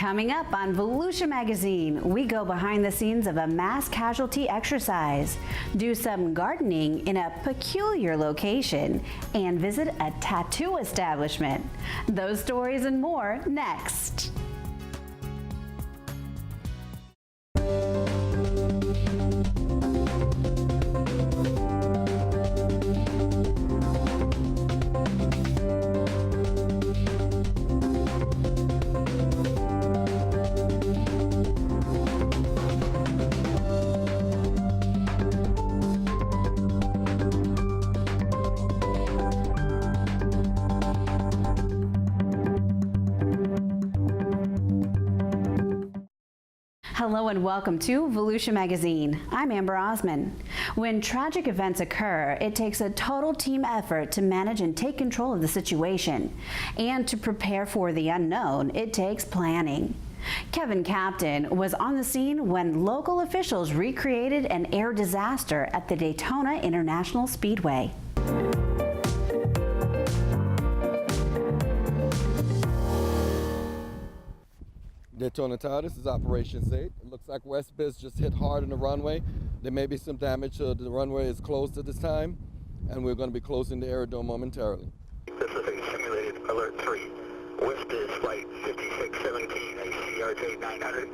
Coming up on Volusia Magazine, we go behind the scenes of a mass casualty exercise, do some gardening in a peculiar location, and visit a tattoo establishment. Those stories and more next. Hello and welcome to Volusia Magazine. I'm Amber Osman. When tragic events occur, it takes a total team effort to manage and take control of the situation. And to prepare for the unknown, it takes planning. Kevin Captain was on the scene when local officials recreated an air disaster at the Daytona International Speedway. Daytona Tower, this is Operations 8. It looks like West Biz just hit hard on the runway. There may be some damage. The runway is closed at this time, and we're going to be closing the aerodrome momentarily. This is a simulated alert 3. West Biz flight 5617, ACRJ 900.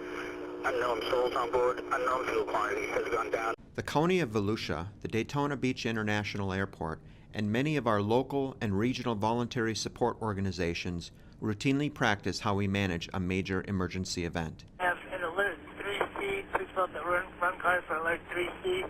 Unknown souls on board, unknown fuel quantity has gone down. The County of Volusia, the Daytona Beach International Airport, and many of our local and regional voluntary support organizations routinely practice how we manage a major emergency event. Have an alert 3C, please fill out the run card for alert 3C.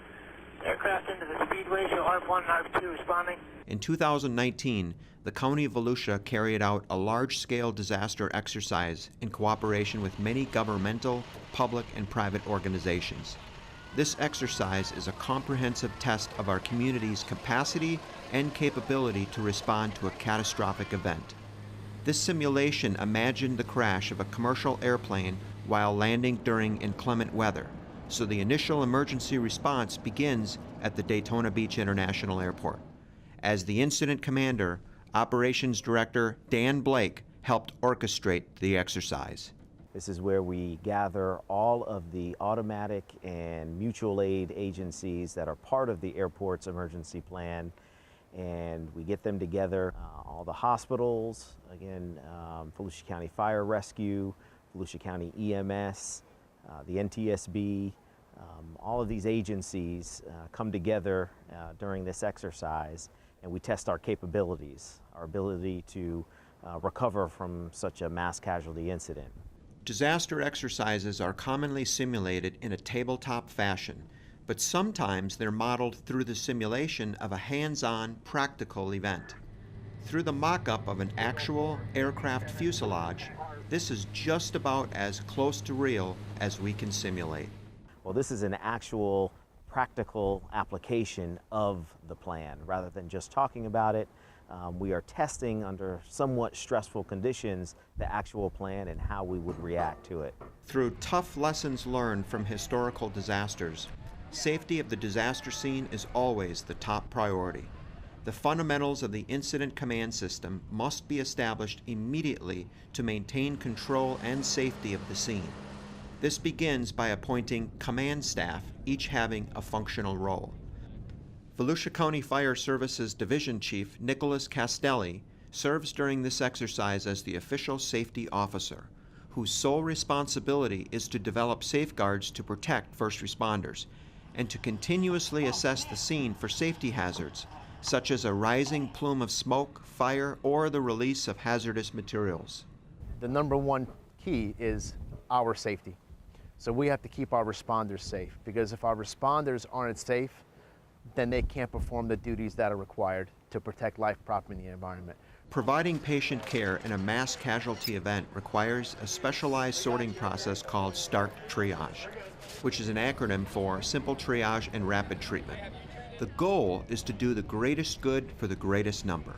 Aircraft into the speedway, show ARP1 and ARP2 responding. In 2019, the County of Volusia carried out a large-scale disaster exercise in cooperation with many governmental, public, and private organizations. This exercise is a comprehensive test of our community's capacity and capability to respond to a catastrophic event. This simulation imagined the crash of a commercial airplane while landing during inclement weather, so the initial emergency response begins at the Daytona Beach International Airport. As the incident commander, Operations Director Dan Blake helped orchestrate the exercise. This is where we gather all of the automatic and mutual aid agencies that are part of the airport's emergency plan, and we get them together, all the hospitals, again, Volusia County Fire Rescue, Volusia County EMS, the NTSB, all of these agencies come together during this exercise, and we test our capabilities, our ability to recover from such a mass casualty incident. Disaster exercises are commonly simulated in a tabletop fashion, but sometimes they're modeled through the simulation of a hands-on, practical event. Through the mock-up of an actual aircraft fuselage, this is just about as close to real as we can simulate. Well, this is an actual practical application of the plan. Rather than just talking about it, we are testing under somewhat stressful conditions the actual plan and how we would react to it. Through tough lessons learned from historical disasters, safety of the disaster scene is always the top priority. The fundamentals of the incident command system must be established immediately to maintain control and safety of the scene. This begins by appointing command staff, each having a functional role. Volusia County Fire Services Division Chief Nicholas Castelli serves during this exercise as the official safety officer, whose sole responsibility is to develop safeguards to protect first responders and to continuously assess the scene for safety hazards, such as a rising plume of smoke, fire, or the release of hazardous materials. The number one key is our safety. So we have to keep our responders safe, because if our responders aren't safe, then they can't perform the duties that are required to protect life, property, and the environment. Providing patient care in a mass casualty event requires a specialized sorting process called START triage, which is an acronym for Simple Triage and Rapid Treatment. The goal is to do the greatest good for the greatest number.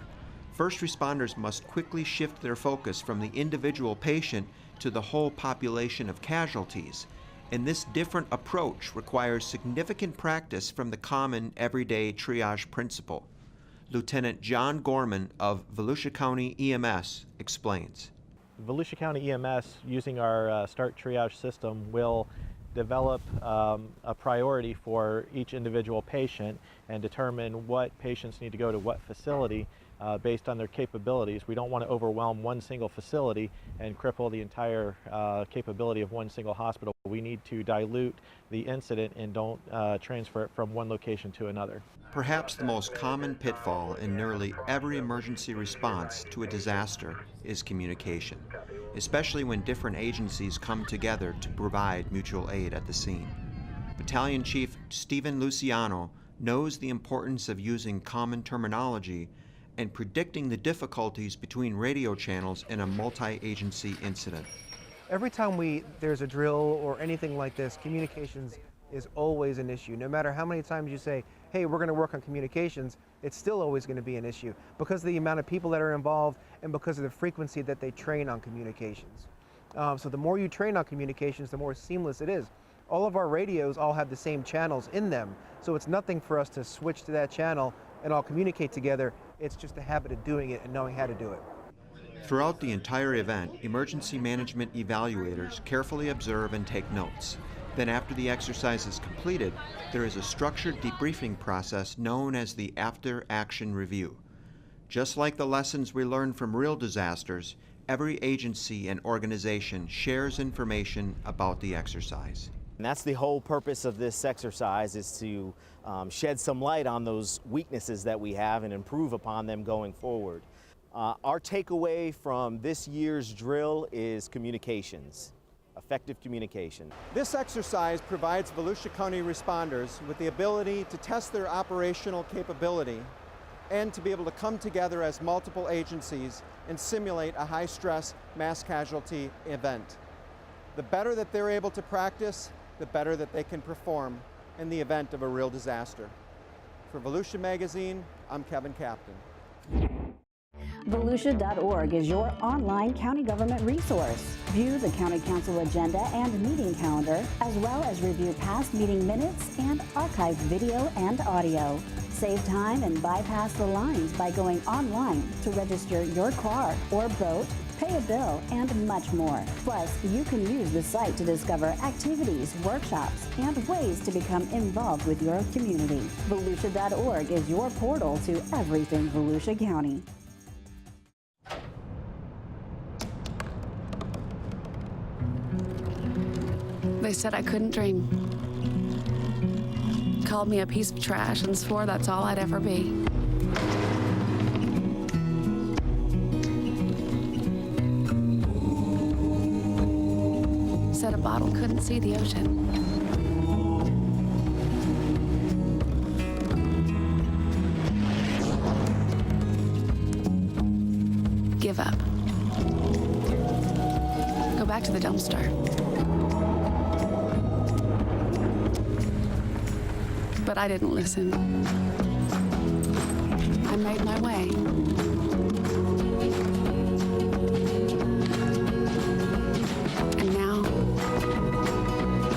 First responders must quickly shift their focus from the individual patient to the whole population of casualties, and this different approach requires significant practice from the common everyday triage principle. Lieutenant John Gorman of Volusia County EMS explains. Volusia County EMS, using our START triage system, will develop a priority for each individual patient and determine what patients need to go to what facility based on their capabilities. We don't want to overwhelm one single facility and cripple the entire capability of one single hospital. We need to dilute the incident and don't transfer it from one location to another. Perhaps the most common pitfall in nearly every emergency response to a disaster is communication, especially when different agencies come together to provide mutual aid at the scene. Battalion Chief Stephen Luciano knows the importance of using common terminology and predicting the difficulties between radio channels in a multi-agency incident. Every time there's a drill or anything like this, communications is always an issue. No matter how many times you say, hey, we're going to work on communications, it's still always going to be an issue because of the amount of people that are involved and because of the frequency that they train on communications. So the more you train on communications, the more seamless it is. All of our radios all have the same channels in them, so it's nothing for us to switch to that channel and all communicate together. It's just a habit of doing it and knowing how to do it. Throughout the entire event, emergency management evaluators carefully observe and take notes. Then after the exercise is completed, there is a structured debriefing process known as the after-action review. Just like the lessons we learn from real disasters, every agency and organization shares information about the exercise. And that's the whole purpose of this exercise, is to shed some light on those weaknesses that we have and improve upon them going forward. Our takeaway from this year's drill is communications. Effective communication. This exercise provides Volusia County responders with the ability to test their operational capability and to be able to come together as multiple agencies and simulate a high-stress mass casualty event. The better that they're able to practice, the better that they can perform in the event of a real disaster. For Volusia Magazine, I'm Kevin Captain. Volusia.org is your online county government resource. View the County Council agenda and meeting calendar, as well as review past meeting minutes and archived video and audio. Save time and bypass the lines by going online to register your car or boat, pay a bill, and much more. Plus, you can use the site to discover activities, workshops, and ways to become involved with your community. Volusia.org is your portal to everything Volusia County. They said I couldn't dream. Called me a piece of trash and swore that's all I'd ever be. Said a bottle couldn't see the ocean. Give up. Go back to the dumpster. But I didn't listen. I made my way. And now,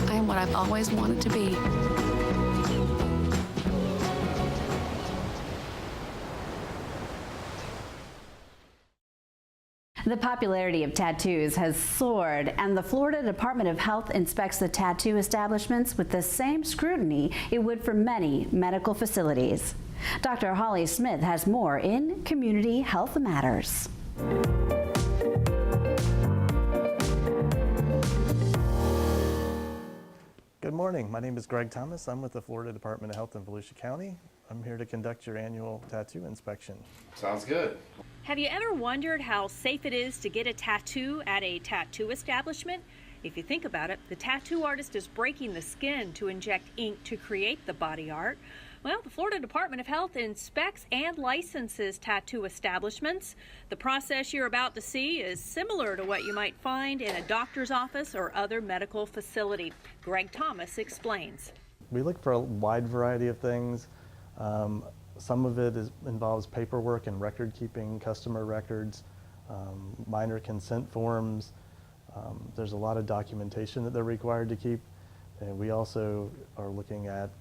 I am what I've always wanted to be. The popularity of tattoos has soared, and the Florida Department of Health inspects the tattoo establishments with the same scrutiny it would for many medical facilities. Dr. Holly Smith has more in Community Health Matters. Good morning. My name is Greg Thomas. I'm with the Florida Department of Health in Volusia County. I'm here to conduct your annual tattoo inspection. Sounds good. Have you ever wondered how safe it is to get a tattoo at a tattoo establishment? If you think about it, the tattoo artist is breaking the skin to inject ink to create the body art. Well, the Florida Department of Health inspects and licenses tattoo establishments. The process you're about to see is similar to what you might find in a doctor's office or other medical facility. Greg Thomas explains. We look for a wide variety of things. Some of it involves paperwork and record keeping, customer records, minor consent forms. There's a lot of documentation that they're required to keep. And we also are looking at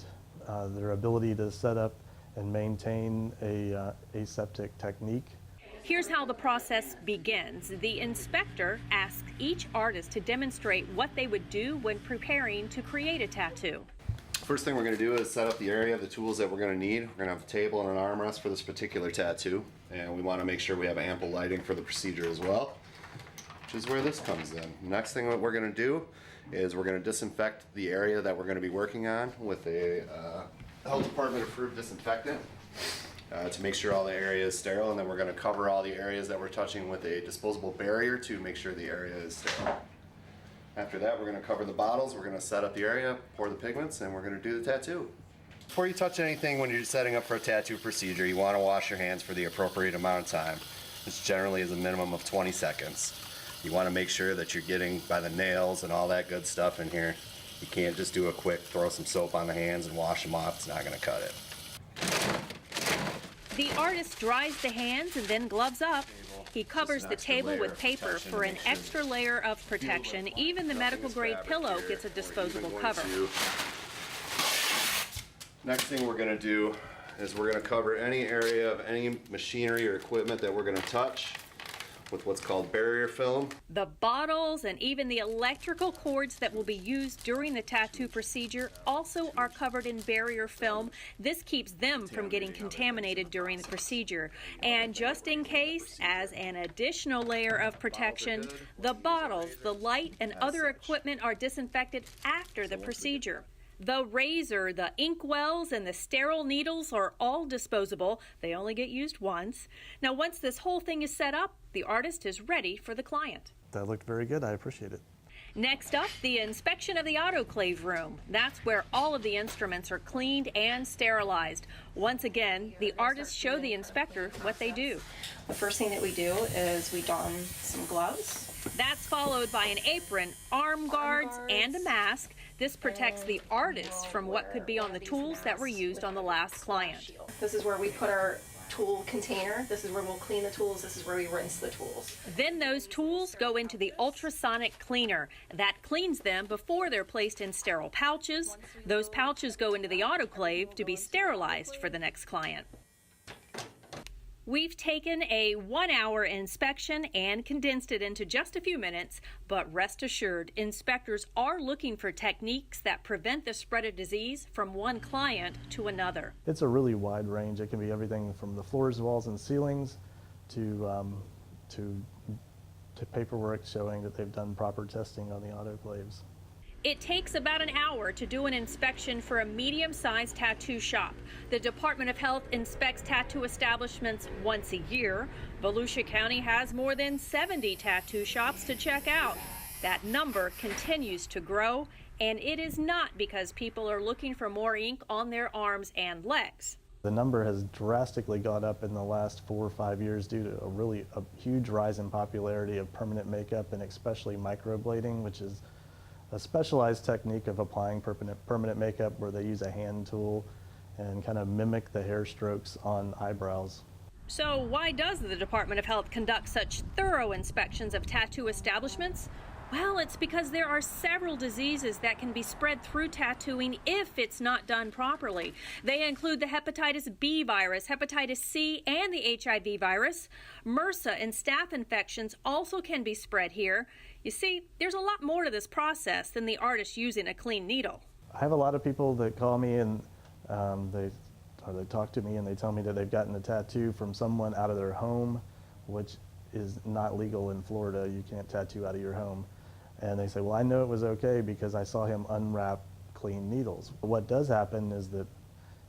their ability to set up and maintain a aseptic technique. Here's how the process begins. The inspector asks each artist to demonstrate what they would do when preparing to create a tattoo. First thing we're going to do is set up the area of the tools that we're going to need. We're going to have a table and an armrest for this particular tattoo, and we want to make sure we have ample lighting for the procedure as well, which is where this comes in. Next thing that we're going to do is we're going to disinfect the area that we're going to be working on with a health department approved disinfectant to make sure all the area is sterile, and then we're going to cover all the areas that we're touching with a disposable barrier to make sure the area is sterile. After that, we're going to cover the bottles, we're going to set up the area, pour the pigments, and we're going to do the tattoo. Before you touch anything when you're setting up for a tattoo procedure, you want to wash your hands for the appropriate amount of time, which generally is a minimum of 20 seconds. You want to make sure that you're getting by the nails and all that good stuff in here. You can't just do a quick throw some soap on the hands and wash them off. It's not going to cut it. The artist dries the hands and then gloves up. He covers the table with paper for an extra layer of protection. Even the medical grade pillow gets a disposable cover. Next thing we're going to do is we're going to cover any area of any machinery or equipment that we're going to touch with what's called barrier film. The bottles and even the electrical cords that will be used during the tattoo procedure also are covered in barrier film. This keeps them from getting contaminated during the procedure. And just in case, as an additional layer of protection, the bottles, the light, and other equipment are disinfected after the procedure. The razor, the ink wells, and the sterile needles are all disposable. They only get used once. Now, once this whole thing is set up, the artist is ready for the client. That looked very good. I appreciate it. Next up, the inspection of the autoclave room. That's where all of the instruments are cleaned and sterilized. Once again, the artists show the inspector what they do. The first thing that we do is we don some gloves. That's followed by an apron, arm guards, and a mask. This protects the artist from what could be on the tools that were used on the last client. This is where we put our tool container. This is where we'll clean the tools. This is where we rinse the tools. Then those tools go into the ultrasonic cleaner. That cleans them before they're placed in sterile pouches. Those pouches go into the autoclave to be sterilized for the next client. We've taken a 1-hour inspection and condensed it into just a few minutes, but rest assured, inspectors are looking for techniques that prevent the spread of disease from one client to another. It's a really wide range. It can be everything from the floors, walls, and ceilings to paperwork showing that they've done proper testing on the autoclaves. It takes about an hour to do an inspection for a medium-sized tattoo shop. The Department of Health inspects tattoo establishments once a year. Volusia County has more than 70 tattoo shops to check out. That number continues to grow, and it is not because people are looking for more ink on their arms and legs. The number has drastically gone up in the last 4 or 5 years due to a huge rise in popularity of permanent makeup, and especially microblading, which is a specialized technique of applying permanent makeup where they use a hand tool and kind of mimic the hair strokes on eyebrows. So why does the Department of Health conduct such thorough inspections of tattoo establishments? Well, it's because there are several diseases that can be spread through tattooing if it's not done properly. They include the hepatitis B virus, hepatitis C, and the HIV virus. MRSA and staph infections also can be spread here. You see, there's a lot more to this process than the artist using a clean needle. I have a lot of people that call me and they talk to me and they tell me that they've gotten a tattoo from someone out of their home, which is not legal in Florida. You can't tattoo out of your home. And they say, well, I know it was okay because I saw him unwrap clean needles. What does happen is that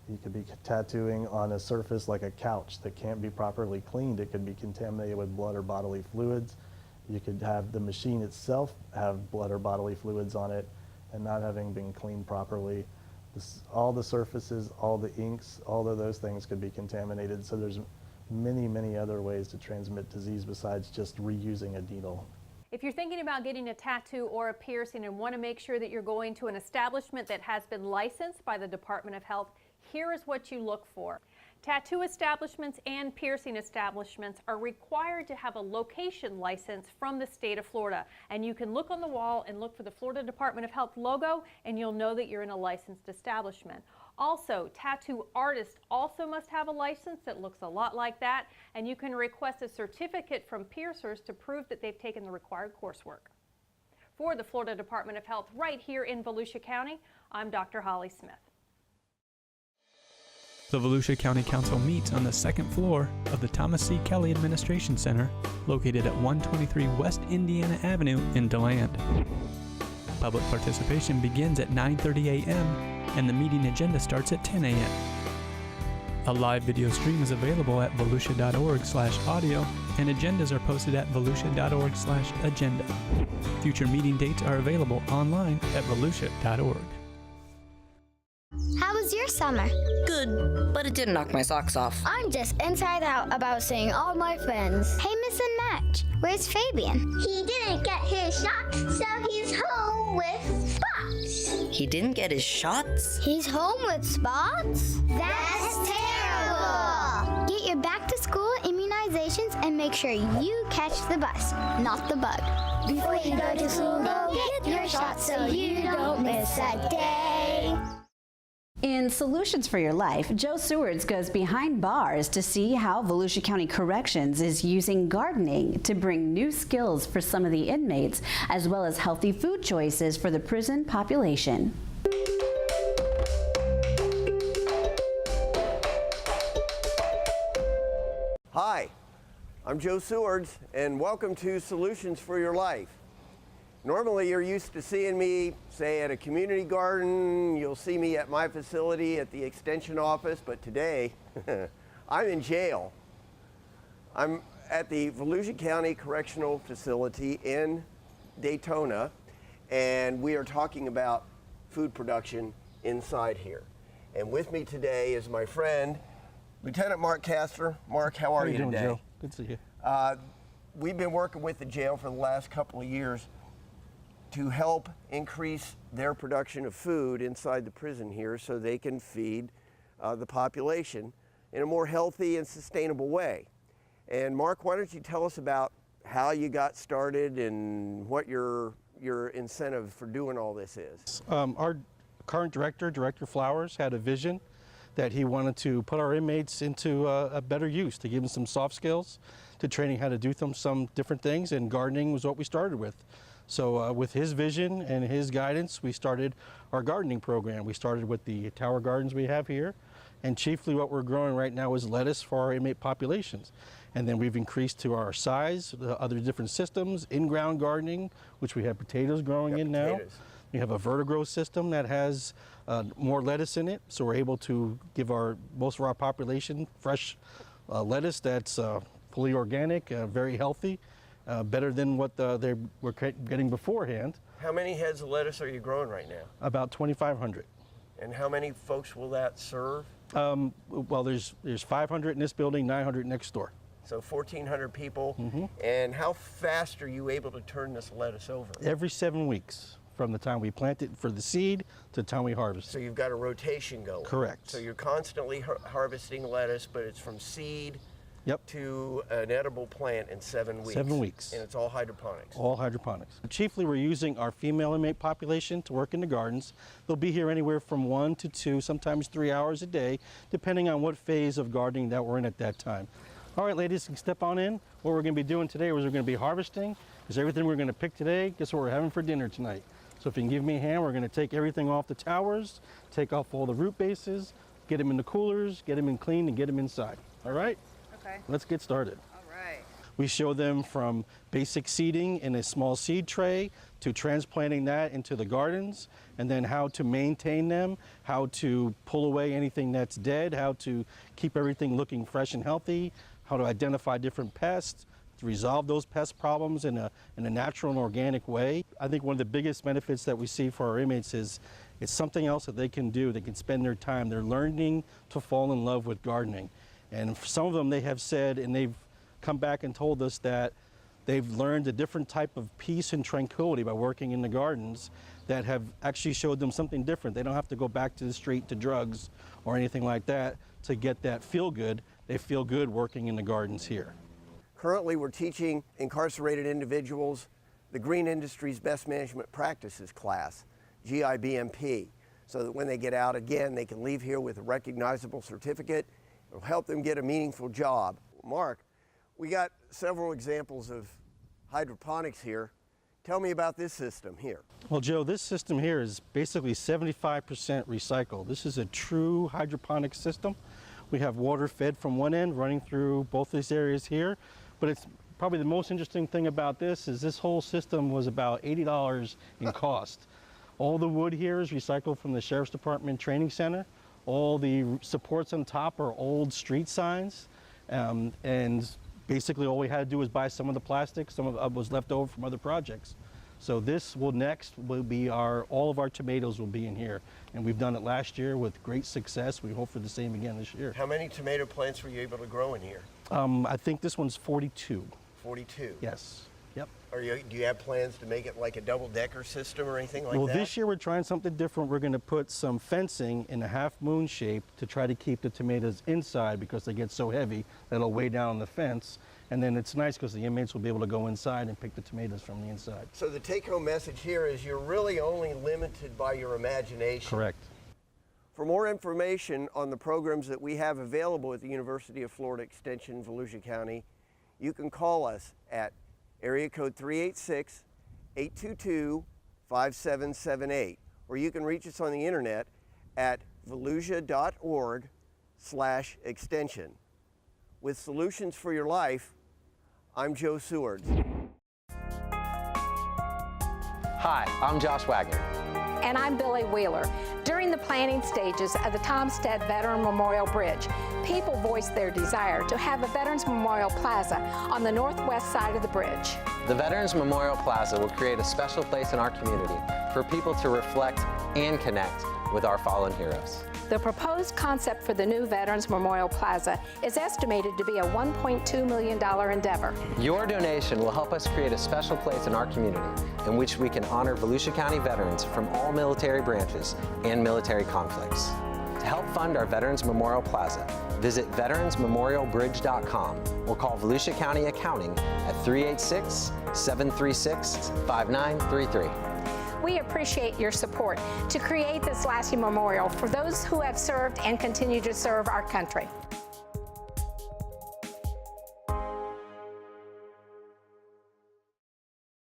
you could be tattooing on a surface like a couch that can't be properly cleaned. It could be contaminated with blood or bodily fluids. You could have the machine itself have blood or bodily fluids on it and not having been cleaned properly. All the surfaces, all the inks, all of those things could be contaminated. So there's many, many other ways to transmit disease besides just reusing a needle. If you're thinking about getting a tattoo or a piercing and want to make sure that you're going to an establishment that has been licensed by the Department of Health, here is what you look for. Tattoo establishments and piercing establishments are required to have a location license from the state of Florida. And you can look on the wall and look for the Florida Department of Health logo, and you'll know that you're in a licensed establishment. Also, tattoo artists also must have a license that looks a lot like that, and you can request a certificate from piercers to prove that they've taken the required coursework. For the Florida Department of Health right here in Volusia County, I'm Dr. Holly Smith. The Volusia County Council meets on the second floor of the Thomas C. Kelly Administration Center, located at 123 West Indiana Avenue in DeLand. Public participation begins at 9:30 a.m. and the meeting agenda starts at 10 a.m. A live video stream is available at volusia.org/audio, and agendas are posted at volusia.org/agenda. Future meeting dates are available online at volusia.org. How was your summer? Good, but it didn't knock my socks off. I'm just inside out about seeing all my friends. Hey, Miss and Match, where's Fabian? He didn't get his shots, so he's home with spots. He didn't get his shots? He's home with spots? That's terrible! Get your back-to-school immunizations and make sure you catch the bus, not the bug. Before you go to school, go get your shots so you don't miss a day. In Solutions for Your Life, Joe Sewards goes behind bars to see how Volusia County Corrections is using gardening to bring new skills for some of the inmates, as well as healthy food choices for the prison population. Hi, I'm Joe Sewards, and welcome to Solutions for Your Life. Normally, you're used to seeing me, say, at a community garden. You'll see me at my facility at the extension office, but today, I'm in jail. I'm at the Volusia County Correctional Facility in Daytona, and we are talking about food production inside here. And with me today is my friend, Lieutenant Mark Castor. Mark, how are you doing, today? Joe? Good to see you. We've been working with the jail for the last couple of years to help increase their production of food inside the prison here so they can feed the population in a more healthy and sustainable way. And Mark, why don't you tell us about how you got started and what your incentive for doing all this is? Our current Director Flowers, had a vision that he wanted to put our inmates into a better use, to give them some soft skills, to training how to do some different things, and gardening was what we started with. So with his vision and his guidance, we started our gardening program. We started with the tower gardens we have here, and chiefly what we're growing right now is lettuce for our inmate populations. And then we've increased to our size, the other different systems, in-ground gardening, which we have potatoes growing in now. We have a vertigrow system that has more lettuce in it, so we're able to give most of our population fresh lettuce that's fully organic, very healthy. Better than what they were getting beforehand. How many heads of lettuce are you growing right now? About 2,500. And how many folks will that serve? Well, there's 500 in this building, 900 next door. So 1,400 people. And how fast are you able to turn this lettuce over? Every 7 weeks, from the time we plant it for the seed to the time we harvest. So you've got a rotation going. Correct. So you're constantly harvesting lettuce, but it's from seed to an edible plant in 7 weeks. 7 weeks. And it's all hydroponics. All hydroponics. Chiefly, we're using our female inmate population to work in the gardens. They'll be here anywhere from 1 to 2, sometimes 3 hours a day, depending on what phase of gardening that we're in at that time. All right, ladies, you can step on in. What we're going to be doing today is we're going to be harvesting. Because everything we're going to pick today, guess what we're having for dinner tonight? So if you can give me a hand, we're going to take everything off the towers, take off all the root bases, get them in the coolers, get them in clean, and get them inside. All right? Okay. Let's get started. All right. We show them from basic seeding in a small seed tray to transplanting that into the gardens, and then how to maintain them, how to pull away anything that's dead, how to keep everything looking fresh and healthy, how to identify different pests, to resolve those pest problems in a natural and organic way. I think one of the biggest benefits that we see for our inmates is it's something else that they can do. They can spend their time. They're learning to fall in love with gardening. And for some of them, they have said, and they've come back and told us that they've learned a different type of peace and tranquility by working in the gardens that have actually showed them something different. They don't have to go back to the street to drugs or anything like that to get that feel good. They feel good working in the gardens here. Currently, we're teaching incarcerated individuals the Green Industries Best Management Practices class, GIBMP. so that when they get out again, they can leave here with a recognizable certificate. It'll help them get a meaningful job. Mark, we got several examples of hydroponics here. Tell me about this system here. Well, Joe, this system here is basically 75% recycled. This is a true hydroponic system. We have water fed from one end running through both these areas here, but it's probably the most interesting thing about this is this whole system was about $80 in cost. All the wood here is recycled from the Sheriff's Department Training Center. All the supports on top are old street signs, and basically all we had to do was buy some of the plastic, some of it was left over from other projects. So this will be all of our tomatoes will be in here. And we've done it last year with great success. We hope for the same again this year. How many tomato plants were you able to grow in here? I think this one's 42. 42? Yes. Yep. Do you have plans to make it like a double-decker system or anything like that? Well, this year we're trying something different. We're going to put some fencing in a half-moon shape to try to keep the tomatoes inside because they get so heavy that it'll weigh down on the fence. And then it's nice because the inmates will be able to go inside and pick the tomatoes from the inside. So the take-home message here is you're really only limited by your imagination. Correct. For more information on the programs that we have available at the University of Florida Extension, Volusia County, you can call us at area code 386-822-5778, or you can reach us on the internet at volusia.org/extension. With Solutions for Your Life, I'm Joe Seward. Hi, I'm Josh Wagner. And I'm Billy Wheeler. During the planning stages of the Tomstead Veteran Memorial Bridge, people voiced their desire to have a Veterans Memorial Plaza on the northwest side of the bridge. The Veterans Memorial Plaza will create a special place in our community for people to reflect and connect with our fallen heroes. The proposed concept for the new Veterans Memorial Plaza is estimated to be a $1.2 million endeavor. Your donation will help us create a special place in our community in which we can honor Volusia County veterans from all military branches and military conflicts. To help fund our Veterans Memorial Plaza, visit veteransmemorialbridge.com or call Volusia County Accounting at 386-736-5933. We appreciate your support to create this lasting memorial for those who have served and continue to serve our country.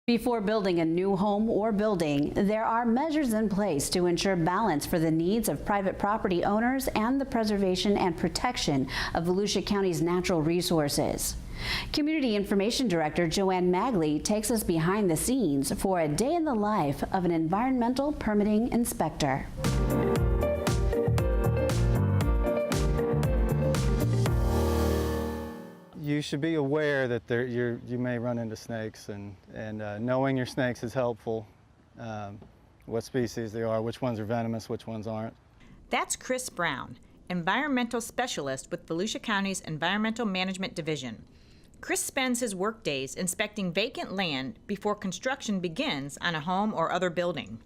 Before building a new home or building, there are measures in place to ensure balance for the needs of private property owners and the preservation and protection of Volusia County's natural resources. Community Information Director Joanne Magley takes us behind the scenes for a day in the life of an environmental permitting inspector. You should be aware that you may run into snakes, and knowing your snakes is helpful. What species they are, which ones are venomous, which ones aren't. That's Chris Brown, environmental specialist with Volusia County's Environmental Management Division. Chris spends his workdays inspecting vacant land before construction begins on a home or other building.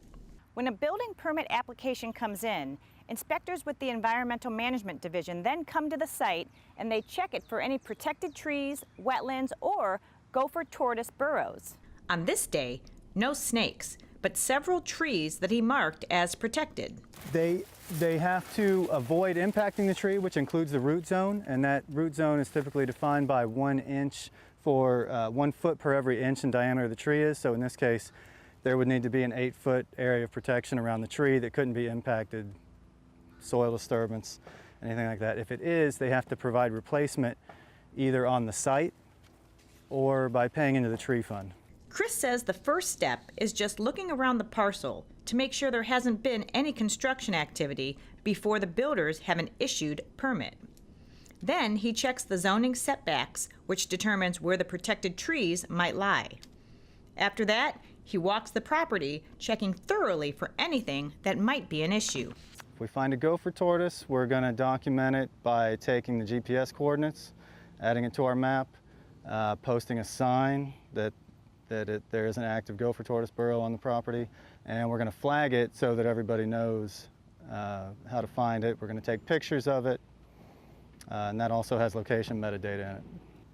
When a building permit application comes in, inspectors with the Environmental Management Division then come to the site and they check it for any protected trees, wetlands, or gopher tortoise burrows. On this day, no snakes, but several trees that he marked as protected. They have to avoid impacting the tree, which includes the root zone, and that root zone is typically defined by 1 inch for 1 foot per every inch in diameter the tree is. So in this case, there would need to be an 8-foot area of protection around the tree that couldn't be impacted, soil disturbance, anything like that. If it is, they have to provide replacement either on the site or by paying into the tree fund. Chris says the first step is just looking around the parcel to make sure there hasn't been any construction activity before the builders have an issued permit. Then he checks the zoning setbacks, which determines where the protected trees might lie. After that, he walks the property, checking thoroughly for anything that might be an issue. If we find a gopher tortoise, we're going to document it by taking the GPS coordinates, adding it to our map, posting a sign that there is an active gopher tortoise burrow on the property, and we're going to flag it so that everybody knows how to find it. We're going to take pictures of it, and that also has location metadata in it.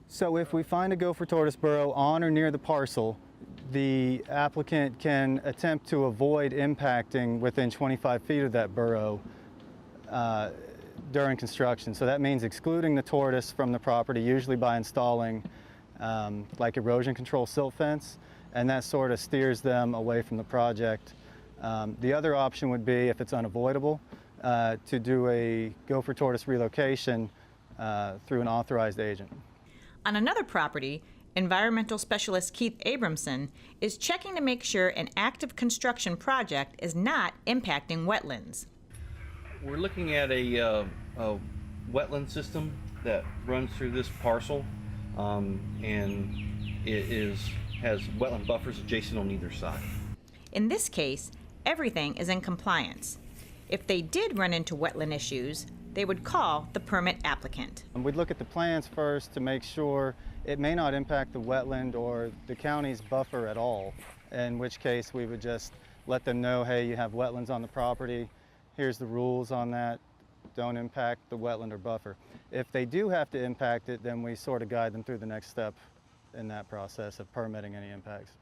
So if we find a gopher tortoise burrow on or near the parcel, the applicant can attempt to avoid impacting within 25 feet of that burrow during construction. So that means excluding the tortoise from the property, usually by installing like erosion control silt fence, and that sort of steers them away from the project. The other option would be, if it's unavoidable, to do a gopher tortoise relocation through an authorized agent. On another property, environmental specialist Keith Abramson is checking to make sure an active construction project is not impacting wetlands. We're looking at a wetland system that runs through this parcel, and it has wetland buffers adjacent on either side. In this case, everything is in compliance. If they did run into wetland issues, they would call the permit applicant. We'd look at the plans first to make sure it may not impact the wetland or the county's buffer at all, in which case we would just let them know, hey, you have wetlands on the property, here's the rules on that, don't impact the wetland or buffer. If they do have to impact it, then we sort of guide them through the next step in that process of permitting any impacts.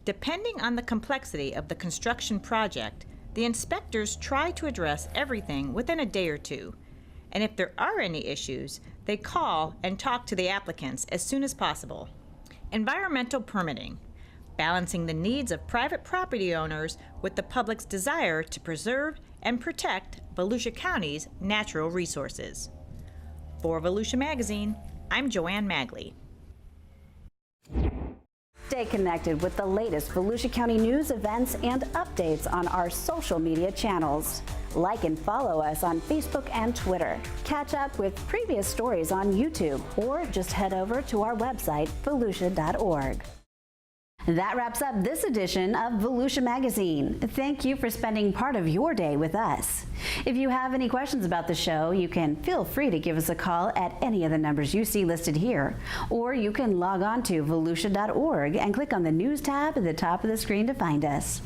Depending on the complexity of the construction project, the inspectors try to address everything within a day or two. And if there are any issues, they call and talk to the applicants as soon as possible. Environmental permitting, balancing the needs of private property owners with the public's desire to preserve and protect Volusia County's natural resources. For Volusia Magazine, I'm Joanne Magley. Stay connected with the latest Volusia County news, events, and updates on our social media channels. Like and follow us on Facebook and Twitter. Catch up with previous stories on YouTube, or just head over to our website, volusia.org. That wraps up this edition of Volusia Magazine. Thank you for spending part of your day with us. If you have any questions about the show, you can feel free to give us a call at any of the numbers you see listed here, or you can log on to volusia.org and click on the News tab at the top of the screen to find us.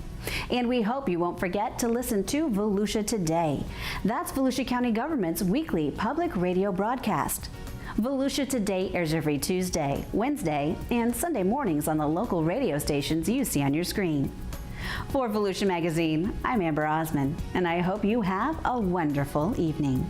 And we hope you won't forget to listen to Volusia Today. That's Volusia County Government's weekly public radio broadcast. Volusia Today airs every Tuesday, Wednesday, and Sunday mornings on the local radio stations you see on your screen. For Volusia Magazine, I'm Amber Osman, and I hope you have a wonderful evening.